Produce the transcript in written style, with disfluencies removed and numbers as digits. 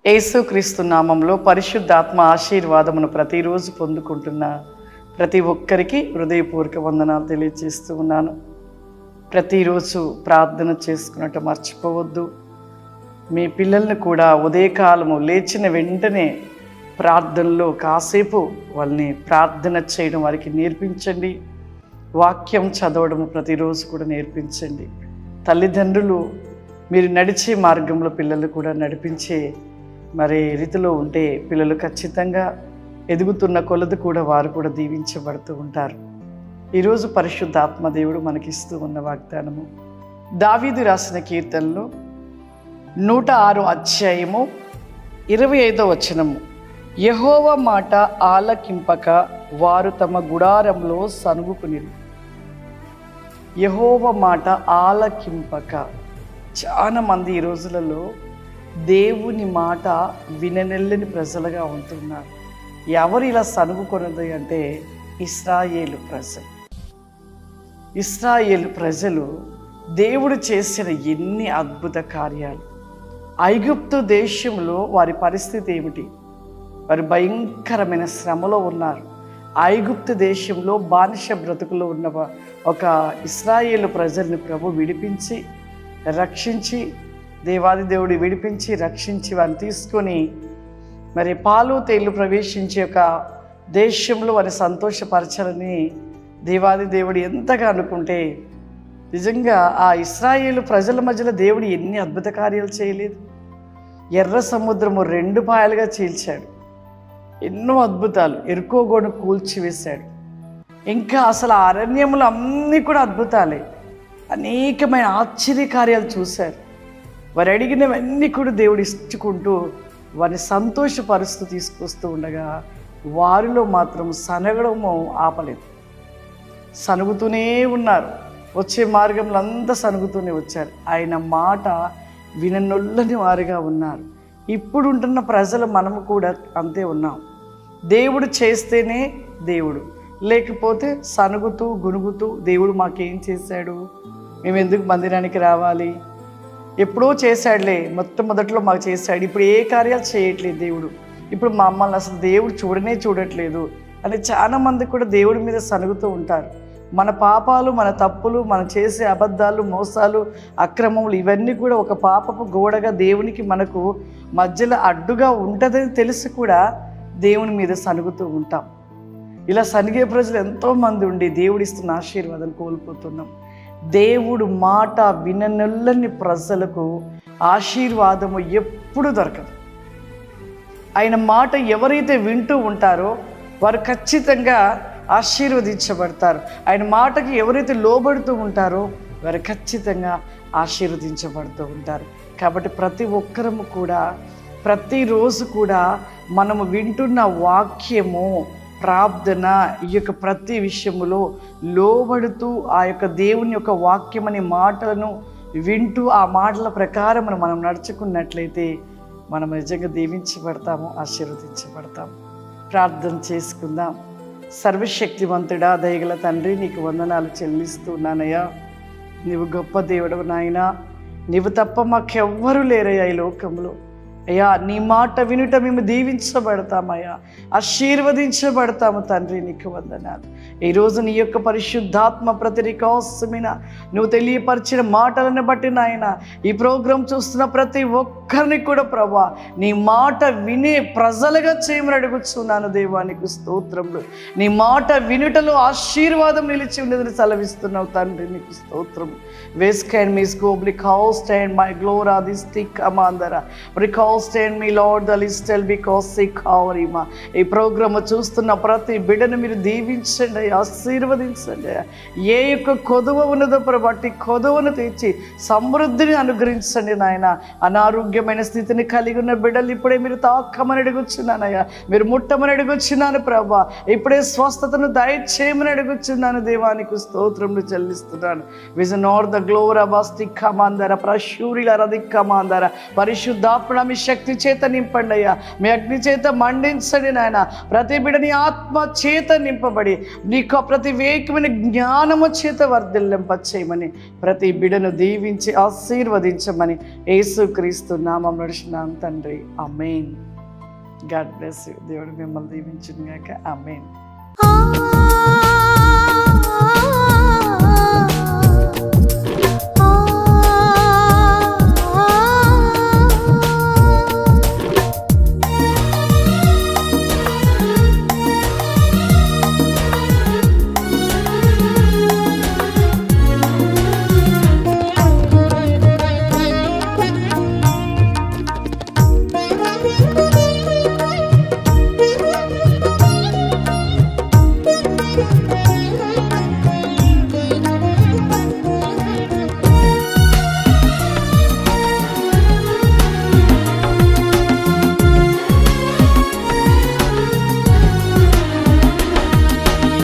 యేసుక్రీస్తు నామంలో పరిశుద్ధాత్మ ఆశీర్వాదమును ప్రతిరోజు పొందుకుంటున్న ప్రతి ఒక్కరికి హృదయపూర్వక వందనాలు తెలియజేస్తూ ఉన్నాను. ప్రతిరోజు ప్రార్థన చేసుకున్నట్టు మర్చిపోవద్దు. మీ పిల్లల్ని కూడా ఉదయకాలము లేచిన వెంటనే ప్రార్థనలో కాసేపు వాళ్ళని ప్రార్థన చేయడం వారికి నేర్పించండి. వాక్యం చదవడం ప్రతిరోజు కూడా నేర్పించండి. తల్లిదండ్రులు మీరు నడిచే మార్గంలో పిల్లలు కూడా నడిపించే రీతిలో ఉంటే పిల్లలు ఖచ్చితంగా ఎదుగుతున్న కొలది కూడా వారు కూడా దీవించబడుతూ ఉంటారు. ఈరోజు పరిశుద్ధాత్మ దేవుడు మనకిస్తూ ఉన్న వాగ్దానము దావీదు రాసిన కీర్తనలో 106 అధ్యాయము 25వ వచనము. యెహోవా మాట ఆలకింపక వారు తమ గుడారంలో సనుగుకునిరి. యెహోవా మాట ఆలకింపక. చాలా మంది ఈ రోజులలో దేవుని మాట విననెల్లని ప్రజలుగా ఉంటున్నారు. ఎవరు ఇలా సనుగుకొన్నది అంటే ఇశ్రాయేలు ప్రజలు దేవుడు చేసిన ఎన్ని అద్భుత కార్యాలు. ఐగుప్తు దేశంలో వారి పరిస్థితి ఏమిటి? వారు భయంకరమైన శ్రమలో ఉన్నారు. ఐగుప్తు దేశంలో బానిస బ్రతుకులో ఉన్న ఒక ఇశ్రాయేలు ప్రజల్ని ప్రభు విడిపించి రక్షించి, దేవాది దేవుడు విడిపించి రక్షించి వారిని తీసుకొని పాలు తేళ్లు ప్రవేశించే ఒక దేశంలో వారిని సంతోషపరచాలని దేవాది దేవుడు ఎంతగా అనుకుంటే, నిజంగా ఆ ఇశ్రాయేలు ప్రజల మధ్యలో దేవుడు ఎన్ని అద్భుత కార్యాలు చేయలేదు. ఎర్ర సముద్రము 2 పాయలుగా చీల్చాడు. ఎన్నో అద్భుతాలు. ఎరుకో గోడను కూల్చివేశాడు. ఇంకా అసలు ఆ అరణ్యములు అన్నీ కూడా అద్భుతాలే. అనేకమైన ఆశ్చర్యకార్యాలు చూశారు. వారు అడిగినవన్నీ కూడా దేవుడు ఇచ్చుకుంటూ వారిని సంతోషపరుస్తూ తీసుకొస్తూ ఉండగా వారిలో మాత్రం సనగడము ఆపలేదు. సనుగుతూనే ఉన్నారు. వచ్చే మార్గంలో అంతా సనుగుతూనే వచ్చారు. ఆయన మాట విననొల్లని వారుగా ఉన్నారు. ఇప్పుడు ఉంటున్న ప్రజలు మనము కూడా అంతే ఉన్నాం. దేవుడు చేస్తేనే దేవుడు, లేకపోతే సనుగుతూ గునుగుతూ దేవుడు మాకేం చేశాడు, మేము ఎందుకు మందిరానికి రావాలి, ఎప్పుడో చేశాడులే, మొట్టమొదట్లో మాకు చేశాడు, ఇప్పుడు ఏ కార్యాలు చేయట్లేదు దేవుడు, ఇప్పుడు మమ్మల్ని అసలు దేవుడు చూడట్లేదు అని చాలామంది కూడా దేవుడి మీద సనుగుతూ ఉంటారు. మన పాపాలు, మన తప్పులు, మనం చేసే అబద్ధాలు, మోసాలు, అక్రమములు ఇవన్నీ కూడా ఒక పాపపు గోడగా దేవునికి మనకు మధ్యలో అడ్డుగా ఉంటుందని తెలిసి కూడా దేవుని మీద సనుగుతూ ఉంటాం. ఇలా సనిగే ప్రజలు ఎంతోమంది ఉండి దేవుడిస్తున్న ఆశీర్వాదం కోల్పోతున్నాం. దేవుడు మాట విననొల్లని ప్రజలకు ఆశీర్వాదము ఎప్పుడు దొరకదు. ఆయన మాట ఎవరైతే వింటూ ఉంటారో వారు ఖచ్చితంగా ఆశీర్వదించబడతారు. ఆయన మాటకి ఎవరైతే లోబడుతూ ఉంటారో వారు ఖచ్చితంగా ఆశీర్వదించబడుతూ ఉంటారు. కాబట్టి ప్రతి ఒక్కరము కూడా ప్రతిరోజు కూడా మనము వింటున్న వాక్యము, ప్రార్థన, ఈ యొక్క ప్రతి విషయములో లోబడుతూ ఆ యొక్క దేవుని యొక్క వాక్యం అనే మాటలను వింటూ ఆ మాటల ప్రకారం మనం నడుచుకున్నట్లయితే మనం నిజంగా దీవించబడతాము, ఆశీర్వదించబడతాము. ప్రార్థన చేసుకుందాం. సర్వశక్తివంతుడా, దయగల తండ్రి, నీకు వందనాలు చెల్లిస్తున్నానయ్యా. నీవు గొప్ప దేవుడవు నాయనా. నీవు తప్ప మాకెవ్వరూ లేరయ్యా ఈ లోకంలో. అయ్యా, నీ మాట వినుట మేము దీవించబడతామయ్యా, ఆశీర్వదించబడతాము తండ్రి. నీకు వందనాలు. ఈరోజు నీ యొక్క పరిశుద్ధాత్మ ప్రతి కోసమైన నువ్వు తెలియపరిచిన మాటలను బట్టి నాయన ఈ ప్రోగ్రాం చూస్తున్న ప్రతి ఒక్కరిని కూడా ప్రభా నీ మాట వినే ప్రజలుగా చేయమని అడుగుతున్నాను. దేవానికి స్తోత్రములు. నీ మాట వినుటలో ఆశీర్వాదం నిలిచి ఉండేదని సెలవిస్తున్నావు తండ్రి. నీకు స్తోత్రము. వేస్కాండ్ మీ స్కోబ్లి కాల్స్టాండ్ మై గ్లోరా దిస్ థిక్ అమాందరా రికాల్స్టాండ్ మీ లార్డ్ ద లిస్టల్ బికాస్ సిక్ హౌరిమా. ఈ ప్రోగ్రామ్ చూస్తున్న ప్రతి బిడ్డను మీరు దీవించండి, ఆశీర్వదించండి. ఏ యొక్క కొదువ ఉన్నదో బట్టి కొదువను తీర్చి సమృద్ధిని అనుగ్రహించండి నాయన. అనారోగ్యమైన స్థితిని కలిగి ఉన్న బిడ్డలు ఇప్పుడే మీరు తాకమని అడుగుచున్నానయ్యా, మీరు ముట్టమని అడుగుచున్నాను ప్రభా. ఇప్పుడే స్వస్థతను దయచేయమని అడుగుచున్నాను. దేవానికి స్తోత్రములు చెల్లిస్తున్నాను. విజన్ ఆర్ ద గ్లోరా బాస్తి కమాందర ప్రశూరిల రది కమాందర పరిశుద్ధాత్మ మీ శక్తి చేత నింపండి అయ్యా, మీ అగ్ని చేత మండించండి నాయన. ప్రతి బిడ్డని ఆత్మ చేత నింపబడి నీకు ప్రతి వేకమైన జ్ఞానము చేత వర్ధిల్లింపచేయమని ప్రతి బిడ్డను దీవించి ఆశీర్వదించమని యేసుక్రీస్తు నామములో నడుచున్నాను తండ్రి. ఆమేన్. God bless you. దేవుడు మిమ్మల్ని దీవించును గాక. ఆమేన్.